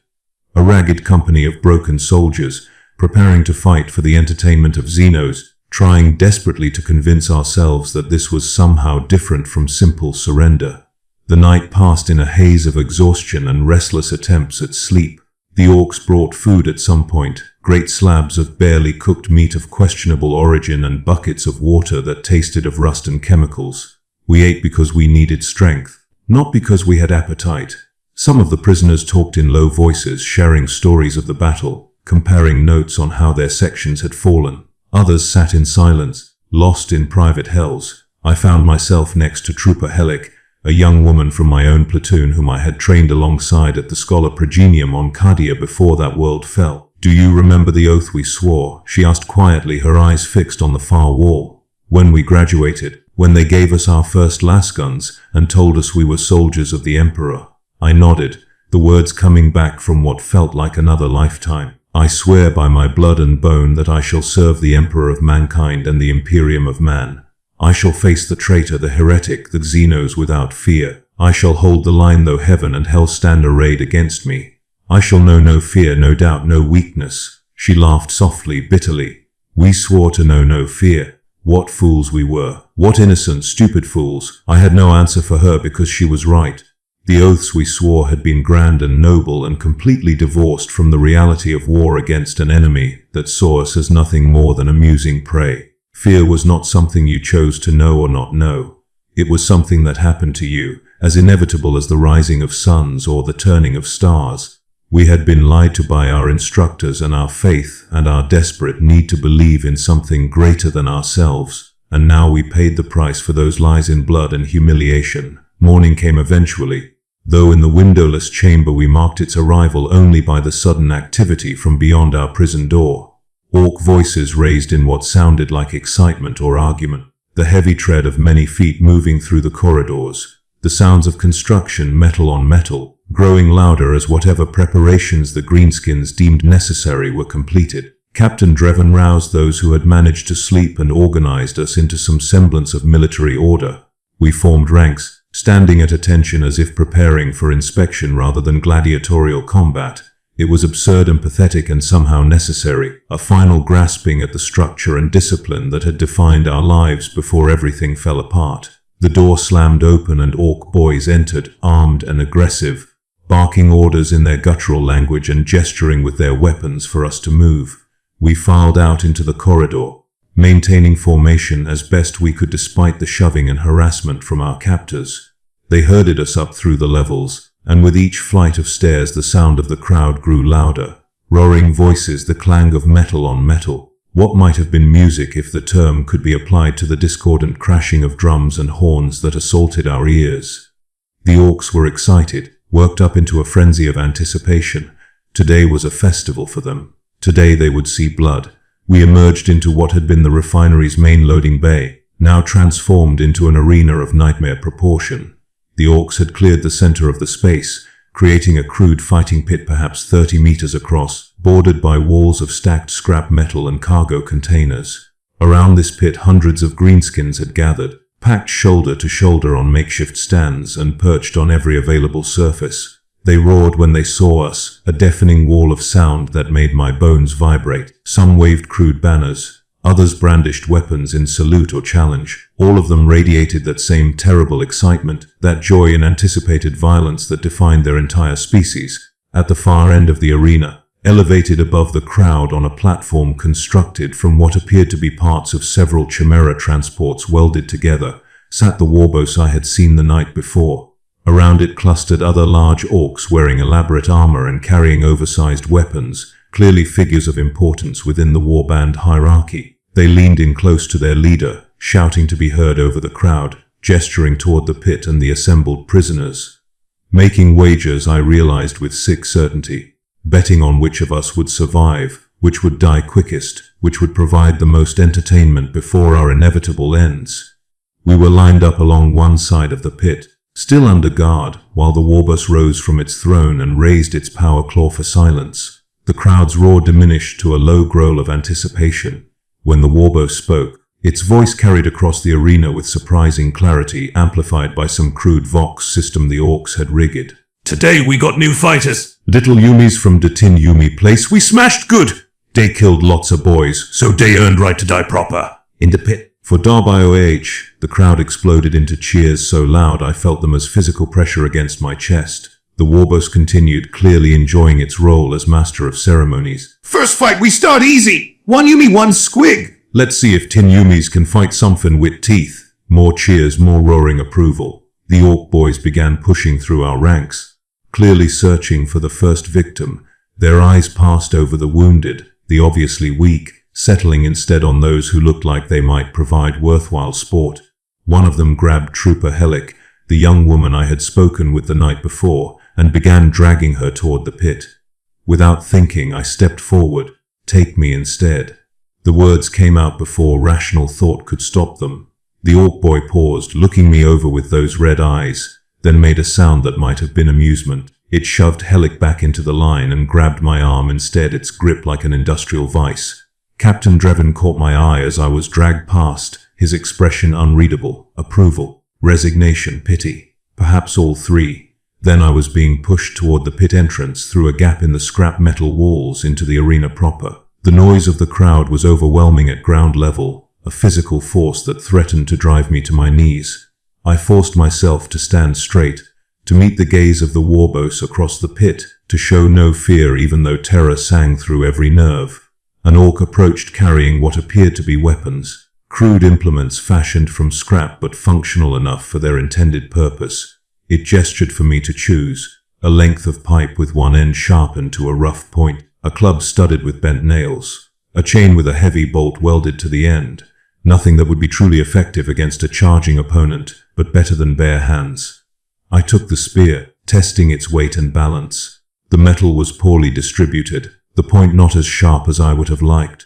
A ragged company of broken soldiers, preparing to fight for the entertainment of Xenos, trying desperately to convince ourselves that this was somehow different from simple surrender. The night passed in a haze of exhaustion and restless attempts at sleep. The Orks brought food at some point, great slabs of barely cooked meat of questionable origin and buckets of water that tasted of rust and chemicals. We ate because we needed strength, not because we had appetite. Some of the prisoners talked in low voices, sharing stories of the battle, comparing notes on how their sections had fallen. Others sat in silence, lost in private hells. I found myself next to Trooper Hellick, a young woman from my own platoon whom I had trained alongside at the Scholar Progenium on Cadian before that world fell. "Do you remember the oath we swore?" she asked quietly, her eyes fixed on the far wall. "When we graduated, when they gave us our first lasguns and told us we were soldiers of the Emperor." I nodded, the words coming back from what felt like another lifetime. "I swear by my blood and bone that I shall serve the Emperor of mankind and the Imperium of man. I shall face the traitor, the heretic, the Xenos without fear. I shall hold the line though heaven and hell stand arrayed against me. I shall know no fear, no doubt, no weakness." She laughed softly, bitterly. We swore to know no fear. What fools we were. What innocent, stupid fools. I had no answer for her because she was right. The oaths we swore had been grand and noble and completely divorced from the reality of war against an enemy that saw us as nothing more than amusing prey. Fear was not something you chose to know or not know. It was something that happened to you, as inevitable as the rising of suns or the turning of stars. We had been lied to by our instructors and our faith and our desperate need to believe in something greater than ourselves, and now we paid the price for those lies in blood and humiliation. Morning came eventually, though in the windowless chamber we marked its arrival only by the sudden activity from beyond our prison door. Ork voices raised in what sounded like excitement or argument, the heavy tread of many feet moving through the corridors, the sounds of construction, metal on metal, growing louder as whatever preparations the greenskins deemed necessary were completed. Captain Dreven roused those who had managed to sleep and organized us into some semblance of military order. We formed ranks, standing at attention as if preparing for inspection rather than gladiatorial combat. It was absurd and pathetic and somehow necessary, a final grasping at the structure and discipline that had defined our lives before everything fell apart. The door slammed open and Ork boys entered, armed and aggressive, barking orders in their guttural language and gesturing with their weapons for us to move. We filed out into the corridor, maintaining formation as best we could despite the shoving and harassment from our captors. They herded us up through the levels, and with each flight of stairs the sound of the crowd grew louder. Roaring voices, the clang of metal on metal. What might have been music if the term could be applied to the discordant crashing of drums and horns that assaulted our ears? The Orks were excited, worked up into a frenzy of anticipation. Today was a festival for them. Today they would see blood. We emerged into what had been the refinery's main loading bay, now transformed into an arena of nightmare proportion. The Orks had cleared the center of the space, creating a crude fighting pit perhaps 30 meters across, bordered by walls of stacked scrap metal and cargo containers. Around this pit hundreds of greenskins had gathered, packed shoulder to shoulder on makeshift stands and perched on every available surface. They roared when they saw us, a deafening wall of sound that made my bones vibrate. Some waved crude banners. Others brandished weapons in salute or challenge. All of them radiated that same terrible excitement, that joy and anticipated violence that defined their entire species. At the far end of the arena, elevated above the crowd on a platform constructed from what appeared to be parts of several chimera transports welded together, sat the warboss I had seen the night before. Around it clustered other large orcs wearing elaborate armor and carrying oversized weapons, clearly figures of importance within the warband hierarchy. They leaned in close to their leader, shouting to be heard over the crowd, gesturing toward the pit and the assembled prisoners. Making wagers, I realized with sick certainty, betting on which of us would survive, which would die quickest, which would provide the most entertainment before our inevitable ends. We were lined up along one side of the pit, still under guard, while the warboss rose from its throne and raised its power claw for silence. The crowd's roar diminished to a low growl of anticipation. When the warboss spoke, its voice carried across the arena with surprising clarity, amplified by some crude vox system the Orks had rigged. Today we got new fighters. Little Yumis from Datin Yumi place. We smashed good. They killed lots of boys, so they earned right to die proper. In the pit. For WAAAGH, the crowd exploded into cheers so loud I felt them as physical pressure against my chest. The warboss continued, clearly enjoying its role as master of ceremonies. First fight we start easy. One Yumi, one squig. Let's see if Tin Yumis can fight something with teeth. More cheers, more roaring approval. The Ork boys began pushing through our ranks, clearly searching for the first victim. Their eyes passed over the wounded, the obviously weak, settling instead on those who looked like they might provide worthwhile sport. One of them grabbed Trooper Maren, the young woman I had spoken with the night before, and began dragging her toward the pit. Without thinking, I stepped forward. Take me instead. The words came out before rational thought could stop them. The Ork boy paused, looking me over with those red eyes, then made a sound that might have been amusement. It shoved Maren back into the line and grabbed my arm instead, its grip like an industrial vice. Captain Drevin caught my eye as I was dragged past, his expression unreadable. Approval, resignation, pity. Perhaps all three. Then I was being pushed toward the pit entrance through a gap in the scrap metal walls into the arena proper. The noise of the crowd was overwhelming at ground level, a physical force that threatened to drive me to my knees. I forced myself to stand straight, to meet the gaze of the warboss across the pit, to show no fear even though terror sang through every nerve. An Ork approached carrying what appeared to be weapons, crude implements fashioned from scrap but functional enough for their intended purpose. It gestured for me to choose, a length of pipe with one end sharpened to a rough point, a club studded with bent nails, a chain with a heavy bolt welded to the end. Nothing that would be truly effective against a charging opponent, but better than bare hands. I took the spear, testing its weight and balance. The metal was poorly distributed, the point not as sharp as I would have liked,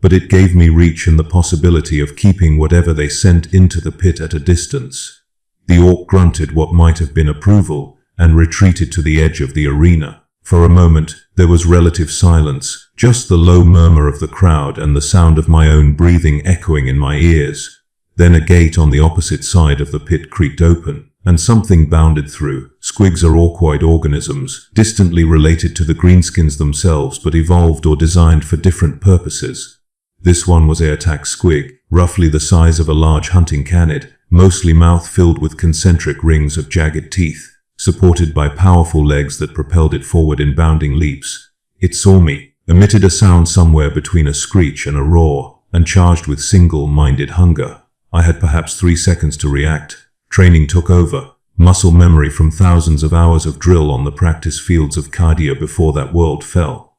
but it gave me reach and the possibility of keeping whatever they sent into the pit at a distance. The Ork grunted what might have been approval and retreated to the edge of the arena. For a moment, there was relative silence, just the low murmur of the crowd and the sound of my own breathing echoing in my ears. Then a gate on the opposite side of the pit creaked open, and something bounded through. Squigs are orkoid organisms, distantly related to the greenskins themselves but evolved or designed for different purposes. This one was Airtac squig, roughly the size of a large hunting canid, mostly mouth filled with concentric rings of jagged teeth, supported by powerful legs that propelled it forward in bounding leaps. It saw me, emitted a sound somewhere between a screech and a roar, and charged with single-minded hunger. I had perhaps 3 seconds to react. Training took over, muscle memory from thousands of hours of drill on the practice fields of Cadian before that world fell.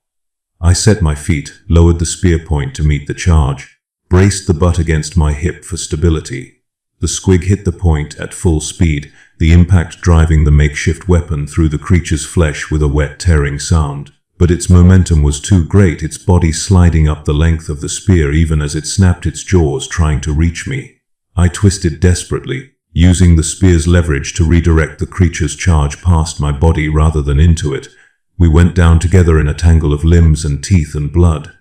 I set my feet, lowered the spear point to meet the charge, braced the butt against my hip for stability. The squig hit the point at full speed, the impact driving the makeshift weapon through the creature's flesh with a wet tearing sound. But its momentum was too great, its body sliding up the length of the spear even as it snapped its jaws trying to reach me. I twisted desperately, using the spear's leverage to redirect the creature's charge past my body rather than into it. We went down together in a tangle of limbs and teeth and blood.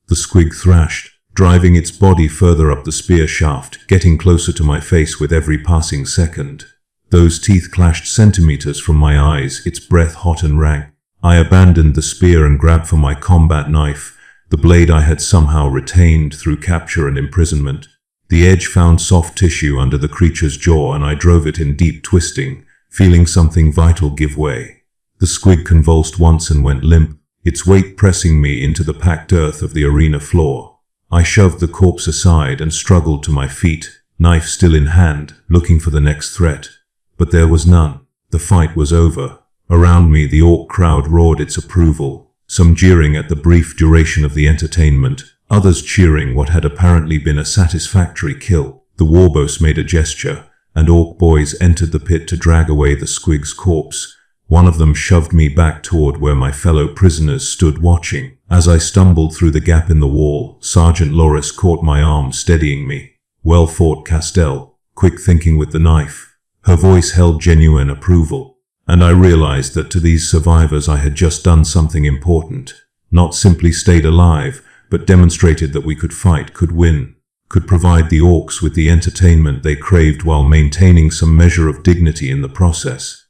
The squig thrashed, driving its body further up the spear shaft, getting closer to my face with every passing second. Those teeth clashed centimeters from my eyes, its breath hot and rank. I abandoned the spear and grabbed for my combat knife, the blade I had somehow retained through capture and imprisonment. The edge found soft tissue under the creature's jaw and I drove it in deep twisting, feeling something vital give way. The squig convulsed once and went limp, its weight pressing me into the packed earth of the arena floor. I shoved the corpse aside and struggled to my feet, knife still in hand, looking for the next threat. But there was none. The fight was over. Around me the orc crowd roared its approval, some jeering at the brief duration of the entertainment, others cheering what had apparently been a satisfactory kill. The warboss made a gesture, and orc boys entered the pit to drag away the squig's corpse. One of them shoved me back toward where my fellow prisoners stood watching. As I stumbled through the gap in the wall, Sergeant Loris caught my arm, steadying me. Well fought, Castell, quick thinking with the knife. Her voice held genuine approval. And I realized that to these survivors I had just done something important. Not simply stayed alive, but demonstrated that we could fight, could win, could provide the orcs with the entertainment they craved while maintaining some measure of dignity in the process.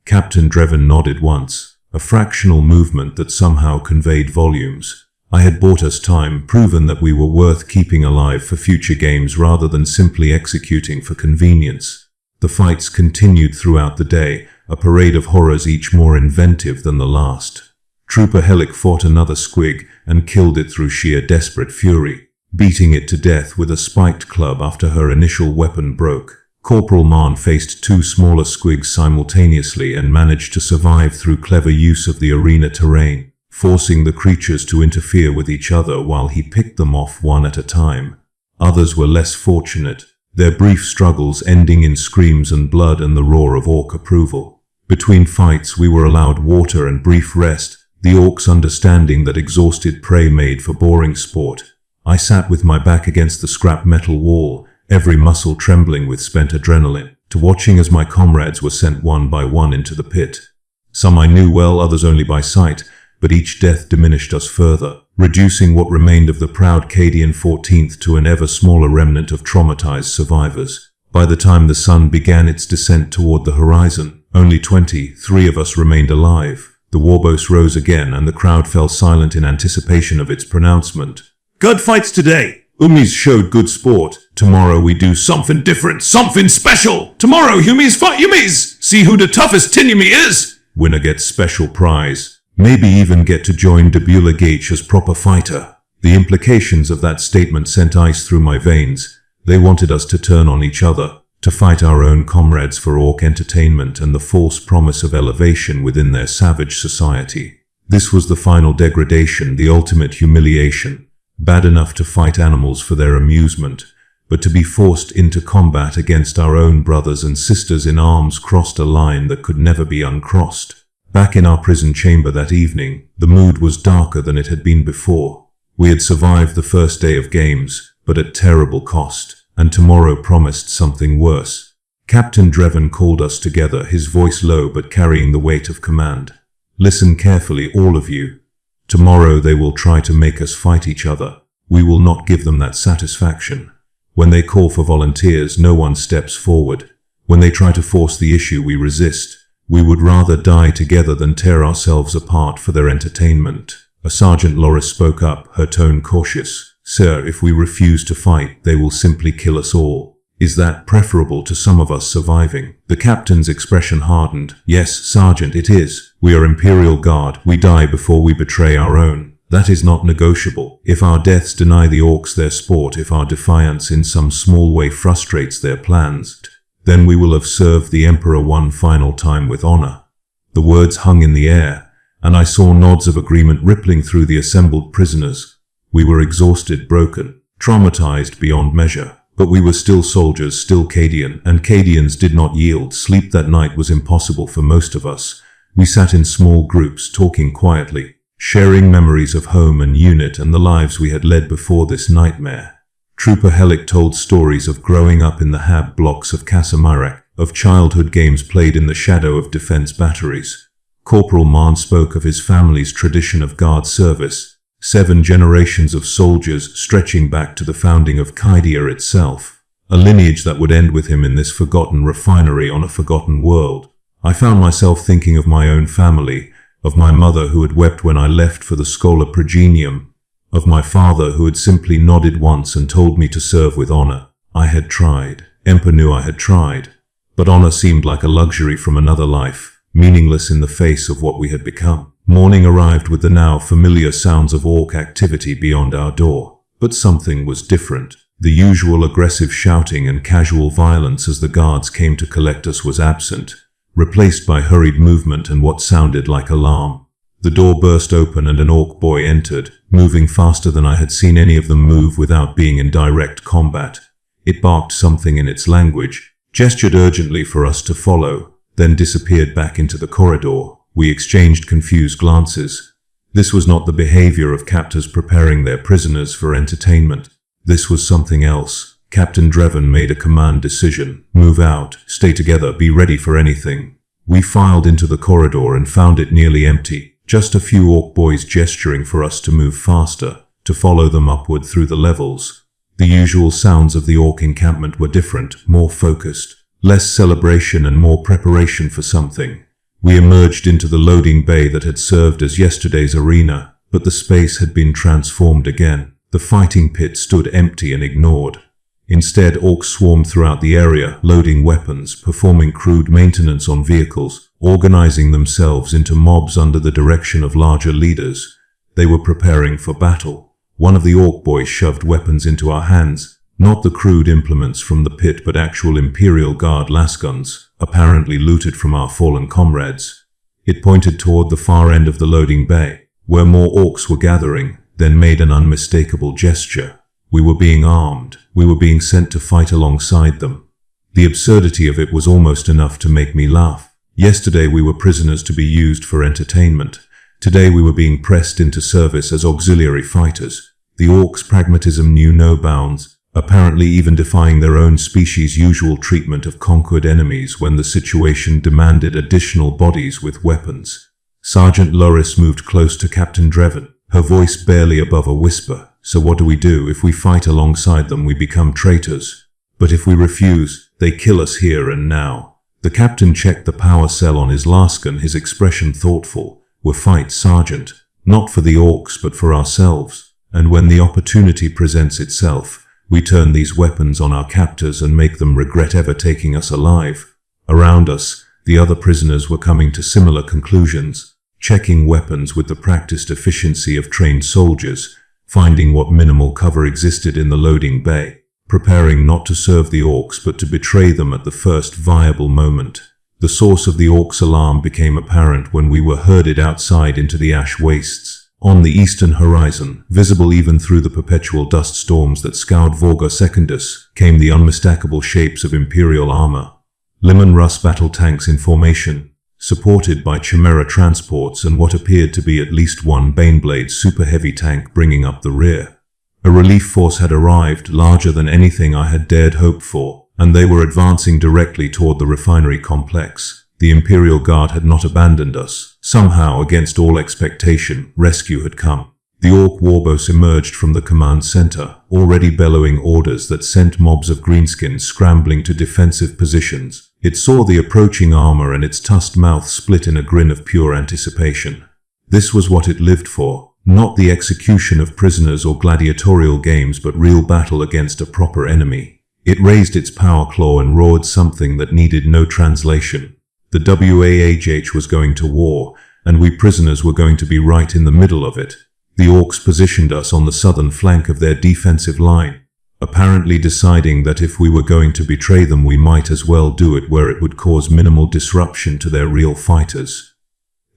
Captain Dreven nodded once, a fractional movement that somehow conveyed volumes. I had bought us time, proven that we were worth keeping alive for future games rather than simply executing for convenience. The fights continued throughout the day, a parade of horrors each more inventive than the last. Trooper Hellick fought another squig and killed it through sheer desperate fury, beating it to death with a spiked club after her initial weapon broke. Corporal Maren faced two smaller squigs simultaneously and managed to survive through clever use of the arena terrain, forcing the creatures to interfere with each other while he picked them off one at a time. Others were less fortunate, their brief struggles ending in screams and blood and the roar of orc approval. Between fights we were allowed water and brief rest, the orcs understanding that exhausted prey made for boring sport. I sat with my back against the scrap metal wall, every muscle trembling with spent adrenaline, to watching as my comrades were sent one by one into the pit. Some I knew well, others only by sight, but each death diminished us further, reducing what remained of the proud Cadian 14th to an ever smaller remnant of traumatized survivors. By the time the sun began its descent toward the horizon, only 23 of us remained alive. The warboss rose again, and the crowd fell silent in anticipation of its pronouncement. Good fights today. Humies showed good sport. Tomorrow we do something different, something special. Tomorrow, Humies fight Humies. See who the toughest Tinumi is. Winner gets special prize. Maybe even get to join Debula Gage as proper fighter. The implications of that statement sent ice through my veins. They wanted us to turn on each other, to fight our own comrades for orc entertainment and the false promise of elevation within their savage society. This was the final degradation, the ultimate humiliation. Bad enough to fight animals for their amusement, but to be forced into combat against our own brothers and sisters in arms crossed a line that could never be uncrossed. Back in our prison chamber that evening, the mood was darker than it had been before. We had survived the first day of games, but at terrible cost, and tomorrow promised something worse. Captain Dreven called us together, his voice low but carrying the weight of command. Listen carefully, all of you. Tomorrow they will try to make us fight each other. We will not give them that satisfaction. When they call for volunteers, no one steps forward. When they try to force the issue, we resist. We would rather die together than tear ourselves apart for their entertainment. A Sergeant Loris spoke up, her tone cautious. Sir, if we refuse to fight, they will simply kill us all. Is that preferable to some of us surviving? The captain's expression hardened. Yes, Sergeant, it is. We are Imperial Guard. We die before we betray our own. That is not negotiable. If our deaths deny the orcs their sport, if our defiance in some small way frustrates their plans, then we will have served the Emperor one final time with honor. The words hung in the air, and I saw nods of agreement rippling through the assembled prisoners. We were exhausted, broken, traumatized beyond measure, but we were still soldiers, still Cadian, and Cadians did not yield. Sleep that night was impossible for most of us. We sat in small groups, talking quietly, sharing memories of home and unit and the lives we had led before this nightmare. Trooper Helic told stories of growing up in the hab blocks of Casamirac, of childhood games played in the shadow of defense batteries. Corporal Maren spoke of his family's tradition of guard service, 7 generations of soldiers stretching back to the founding of Cadian itself, a lineage that would end with him in this forgotten refinery on a forgotten world. I found myself thinking of my own family, of my mother who had wept when I left for the Schola Progenium, of my father who had simply nodded once and told me to serve with honor. I had tried. Emperor knew I had tried. But honor seemed like a luxury from another life, meaningless in the face of what we had become. Morning arrived with the now familiar sounds of Ork activity beyond our door. But something was different. The usual aggressive shouting and casual violence as the guards came to collect us was absent, replaced by hurried movement and what sounded like alarm. The door burst open and an Ork boy entered, moving faster than I had seen any of them move without being in direct combat. It barked something in its language, gestured urgently for us to follow, then disappeared back into the corridor. We exchanged confused glances. This was not the behavior of captors preparing their prisoners for entertainment. This was something else. Captain Dreven made a command decision. Move out, stay together, be ready for anything. We filed into the corridor and found it nearly empty. Just a few Ork boys gesturing for us to move faster, to follow them upward through the levels. The usual sounds of the Ork encampment were different, more focused. Less celebration and more preparation for something. We emerged into the loading bay that had served as yesterday's arena, but the space had been transformed again. The fighting pit stood empty and ignored. Instead, Orks swarmed throughout the area, loading weapons, performing crude maintenance on vehicles, organizing themselves into mobs under the direction of larger leaders. They were preparing for battle. One of the Ork boys shoved weapons into our hands, not the crude implements from the pit but actual Imperial Guard lasguns, apparently looted from our fallen comrades. It pointed toward the far end of the loading bay, where more Orks were gathering, then made an unmistakable gesture. We were being armed. We were being sent to fight alongside them. The absurdity of it was almost enough to make me laugh. Yesterday we were prisoners to be used for entertainment. Today we were being pressed into service as auxiliary fighters. The Orks' pragmatism knew no bounds, apparently even defying their own species' usual treatment of conquered enemies when the situation demanded additional bodies with weapons. Sergeant Loris moved close to Captain Dreven, her voice barely above a whisper. So what do we do? If we fight alongside them, we become traitors. But if we refuse, they kill us here and now. The captain checked the power cell on his lasgun, his expression thoughtful. We'll fight, Sergeant. Not for the Orks, but for ourselves. And when the opportunity presents itself, we turn these weapons on our captors and make them regret ever taking us alive. Around us, the other prisoners were coming to similar conclusions, checking weapons with the practiced efficiency of trained soldiers, finding what minimal cover existed in the loading bay, preparing not to serve the Orks but to betray them at the first viable moment. The source of the Orks' alarm became apparent when we were herded outside into the ash wastes. On the eastern horizon, visible even through the perpetual dust storms that scoured Vorgar Secondus, came the unmistakable shapes of Imperial armor. Lemon Russ battle tanks in formation, supported by Chimera transports and what appeared to be at least one Baneblade super heavy tank bringing up the rear. A relief force had arrived, larger than anything I had dared hope for, and they were advancing directly toward the refinery complex. The Imperial Guard had not abandoned us. Somehow, against all expectation, rescue had come. The Ork WAAAGH emerged from the command center, already bellowing orders that sent mobs of greenskins scrambling to defensive positions. It saw the approaching armor and its tusked mouth split in a grin of pure anticipation. This was what it lived for, not the execution of prisoners or gladiatorial games but real battle against a proper enemy. It raised its power claw and roared something that needed no translation. The WAAGH was going to war, and we prisoners were going to be right in the middle of it. The Orks positioned us on the southern flank of their defensive line, apparently deciding that if we were going to betray them we might as well do it where it would cause minimal disruption to their real fighters.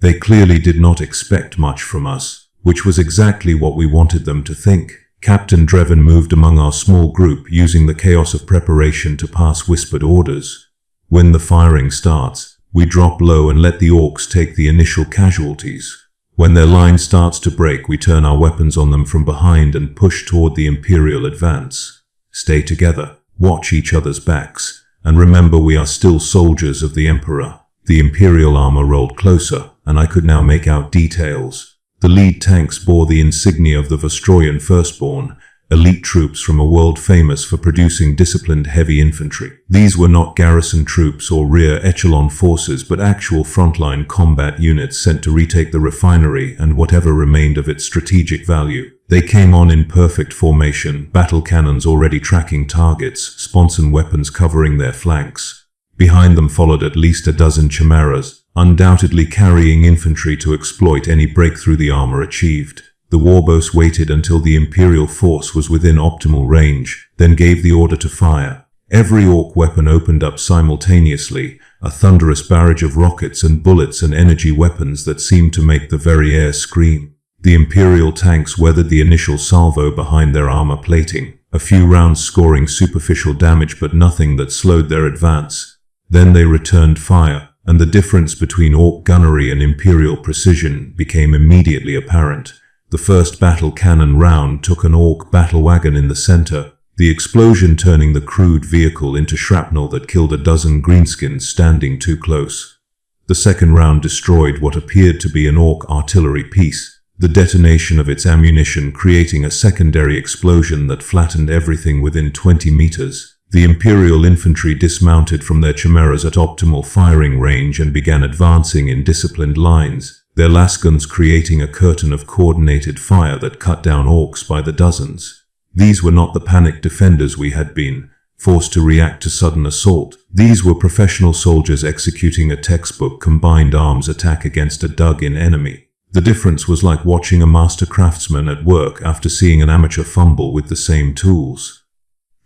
They clearly did not expect much from us, which was exactly what we wanted them to think. Captain Dreven moved among our small group, using the chaos of preparation to pass whispered orders. When the firing starts, we drop low and let the Orks take the initial casualties. When their line starts to break, we turn our weapons on them from behind and push toward the Imperial advance. Stay together, watch each other's backs, and remember we are still soldiers of the Emperor. The Imperial armor rolled closer, and I could now make out details. The lead tanks bore the insignia of the Vostroyan Firstborn, elite troops from a world famous for producing disciplined heavy infantry. These were not garrison troops or rear echelon forces, but actual frontline combat units sent to retake the refinery and whatever remained of its strategic value. They came on in perfect formation, battle cannons already tracking targets, sponson weapons covering their flanks. Behind them followed at least a dozen chimeras, undoubtedly carrying infantry to exploit any breakthrough the armor achieved. The warboss waited until the Imperial force was within optimal range, then gave the order to fire. Every Ork weapon opened up simultaneously, a thunderous barrage of rockets and bullets and energy weapons that seemed to make the very air scream. The Imperial tanks weathered the initial salvo behind their armor plating, a few rounds scoring superficial damage but nothing that slowed their advance. Then they returned fire, and the difference between Ork gunnery and Imperial precision became immediately apparent. The first battle cannon round took an Ork battle wagon in the center, the explosion turning the crude vehicle into shrapnel that killed a dozen greenskins standing too close. The second round destroyed what appeared to be an Ork artillery piece, the detonation of its ammunition creating a secondary explosion that flattened everything within 20 meters. The Imperial infantry dismounted from their chimeras at optimal firing range and began advancing in disciplined lines, their lasguns creating a curtain of coordinated fire that cut down Orks by the dozens. These were not the panicked defenders we had been, forced to react to sudden assault. These were professional soldiers executing a textbook combined arms attack against a dug-in enemy. The difference was like watching a master craftsman at work after seeing an amateur fumble with the same tools.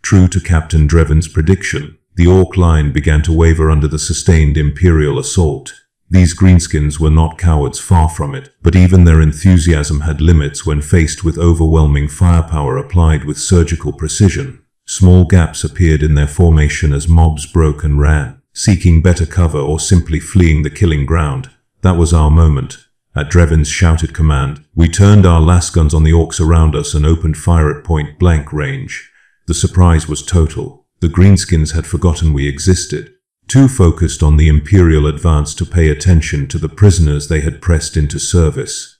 True to Captain Dreven's prediction, the Ork line began to waver under the sustained Imperial assault. These greenskins were not cowards, far from it, but even their enthusiasm had limits when faced with overwhelming firepower applied with surgical precision. Small gaps appeared in their formation as mobs broke and ran, seeking better cover or simply fleeing the killing ground. That was our moment. At Dreven's shouted command, we turned our lasguns on the Orks around us and opened fire at point-blank range. The surprise was total. The greenskins had forgotten we existed, too focused on the Imperial advance to pay attention to the prisoners they had pressed into service.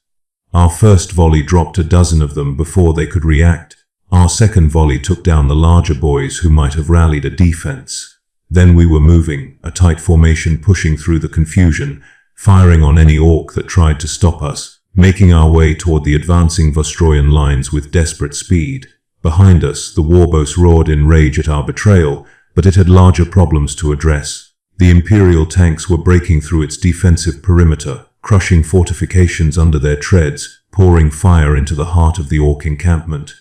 Our first volley dropped a dozen of them before they could react. Our second volley took down the larger boys who might have rallied a defense. Then we were moving, a tight formation pushing through the confusion, firing on any Ork that tried to stop us, making our way toward the advancing Vostroyan lines with desperate speed. Behind us, the warboss roared in rage at our betrayal, but it had larger problems to address. The Imperial tanks were breaking through its defensive perimeter, crushing fortifications under their treads, pouring fire into the heart of the Ork encampment.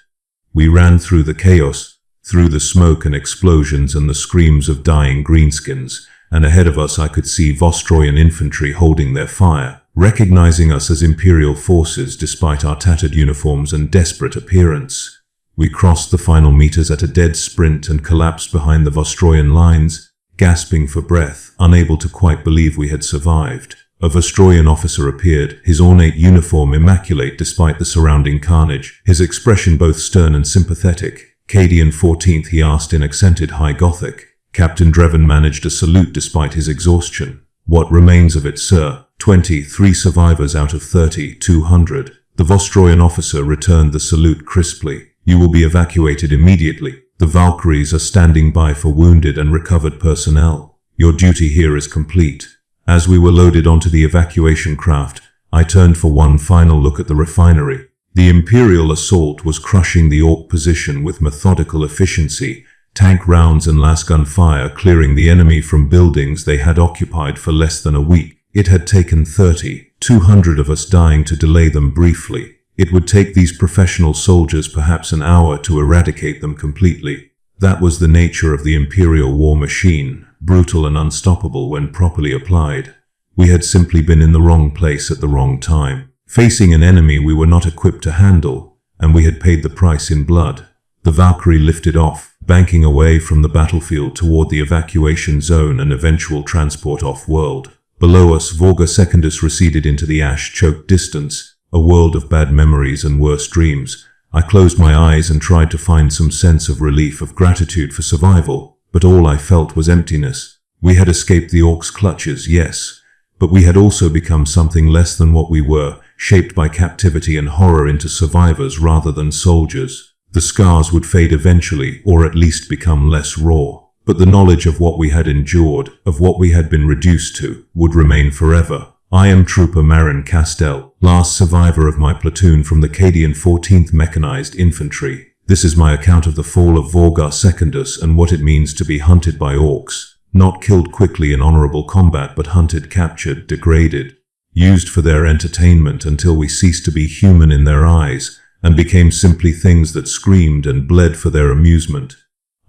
We ran through the chaos, through the smoke and explosions and the screams of dying greenskins, and ahead of us I could see Vostroyan infantry holding their fire, recognizing us as Imperial forces despite our tattered uniforms and desperate appearance. We crossed the final meters at a dead sprint and collapsed behind the Vostroyan lines, gasping for breath, unable to quite believe we had survived. A Vostroyan officer appeared, his ornate uniform immaculate despite the surrounding carnage, his expression both stern and sympathetic. "Cadian 14th," he asked in accented High Gothic. Captain Dreven managed a salute despite his exhaustion. "What remains of it, sir?" 23 survivors out of 30, 200. The Vostroyan officer returned the salute crisply. "You will be evacuated immediately. The Valkyries are standing by for wounded and recovered personnel. Your duty here is complete." As we were loaded onto the evacuation craft, I turned for one final look at the refinery. The Imperial assault was crushing the Ork position with methodical efficiency, tank rounds and lasgun fire clearing the enemy from buildings they had occupied for less than a week. It had taken 200 of us dying to delay them briefly. It would take these professional soldiers perhaps an hour to eradicate them completely. That was the nature of the Imperial war machine, brutal and unstoppable when properly applied. We had simply been in the wrong place at the wrong time, facing an enemy we were not equipped to handle, and we had paid the price in blood. The Valkyrie lifted off, banking away from the battlefield toward the evacuation zone and eventual transport off-world. Below us, Vorgar Secondus receded into the ash-choked distance, a world of bad memories and worse dreams. I closed my eyes and tried to find some sense of relief, of gratitude for survival, but all I felt was emptiness. We had escaped the Orks' clutches, yes, but we had also become something less than what we were, shaped by captivity and horror into survivors rather than soldiers. The scars would fade eventually, or at least become less raw. But the knowledge of what we had endured, of what we had been reduced to, would remain forever. I am Trooper Maren Castell, last survivor of my platoon from the Cadian 14th Mechanized Infantry. This is my account of the fall of Vorgar Secondus and what it means to be hunted by Orks. Not killed quickly in honorable combat, but hunted, captured, degraded. Used for their entertainment until we ceased to be human in their eyes, and became simply things that screamed and bled for their amusement.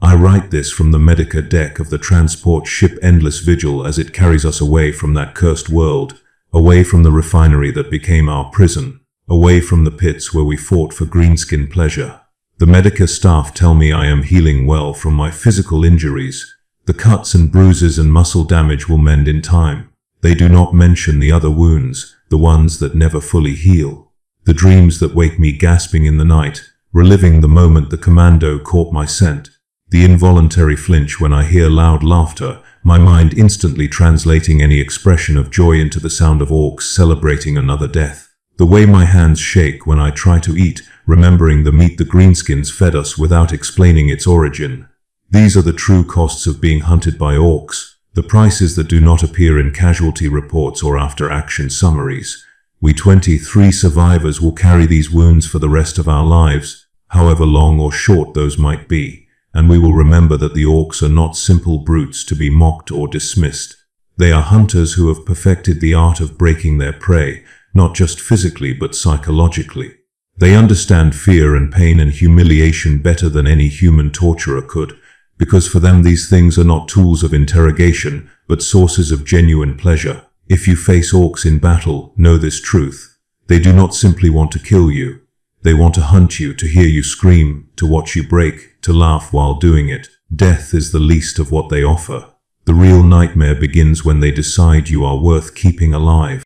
I write this from the Medica deck of the transport ship Endless Vigil as it carries us away from that cursed world, away from the refinery that became our prison, away from the pits where we fought for greenskin pleasure. The Medica staff tell me I am healing well from my physical injuries. The cuts and bruises and muscle damage will mend in time. They do not mention the other wounds, the ones that never fully heal. The dreams that wake me gasping in the night, reliving the moment the commando caught my scent. The involuntary flinch when I hear loud laughter, my mind instantly translating any expression of joy into the sound of Orks celebrating another death. The way my hands shake when I try to eat, remembering the meat the greenskins fed us without explaining its origin. These are the true costs of being hunted by Orks, the prices that do not appear in casualty reports or after-action summaries. We 23 survivors will carry these wounds for the rest of our lives, however long or short those might be. And we will remember that the Orks are not simple brutes to be mocked or dismissed. They are hunters who have perfected the art of breaking their prey, not just physically but psychologically. They understand fear and pain and humiliation better than any human torturer could, because for them these things are not tools of interrogation, but sources of genuine pleasure. If you face Orks in battle, know this truth. They do not simply want to kill you. They want to hunt you, to hear you scream, to watch you break, to laugh while doing it. Death is the least of what they offer. The real nightmare begins when they decide you are worth keeping alive.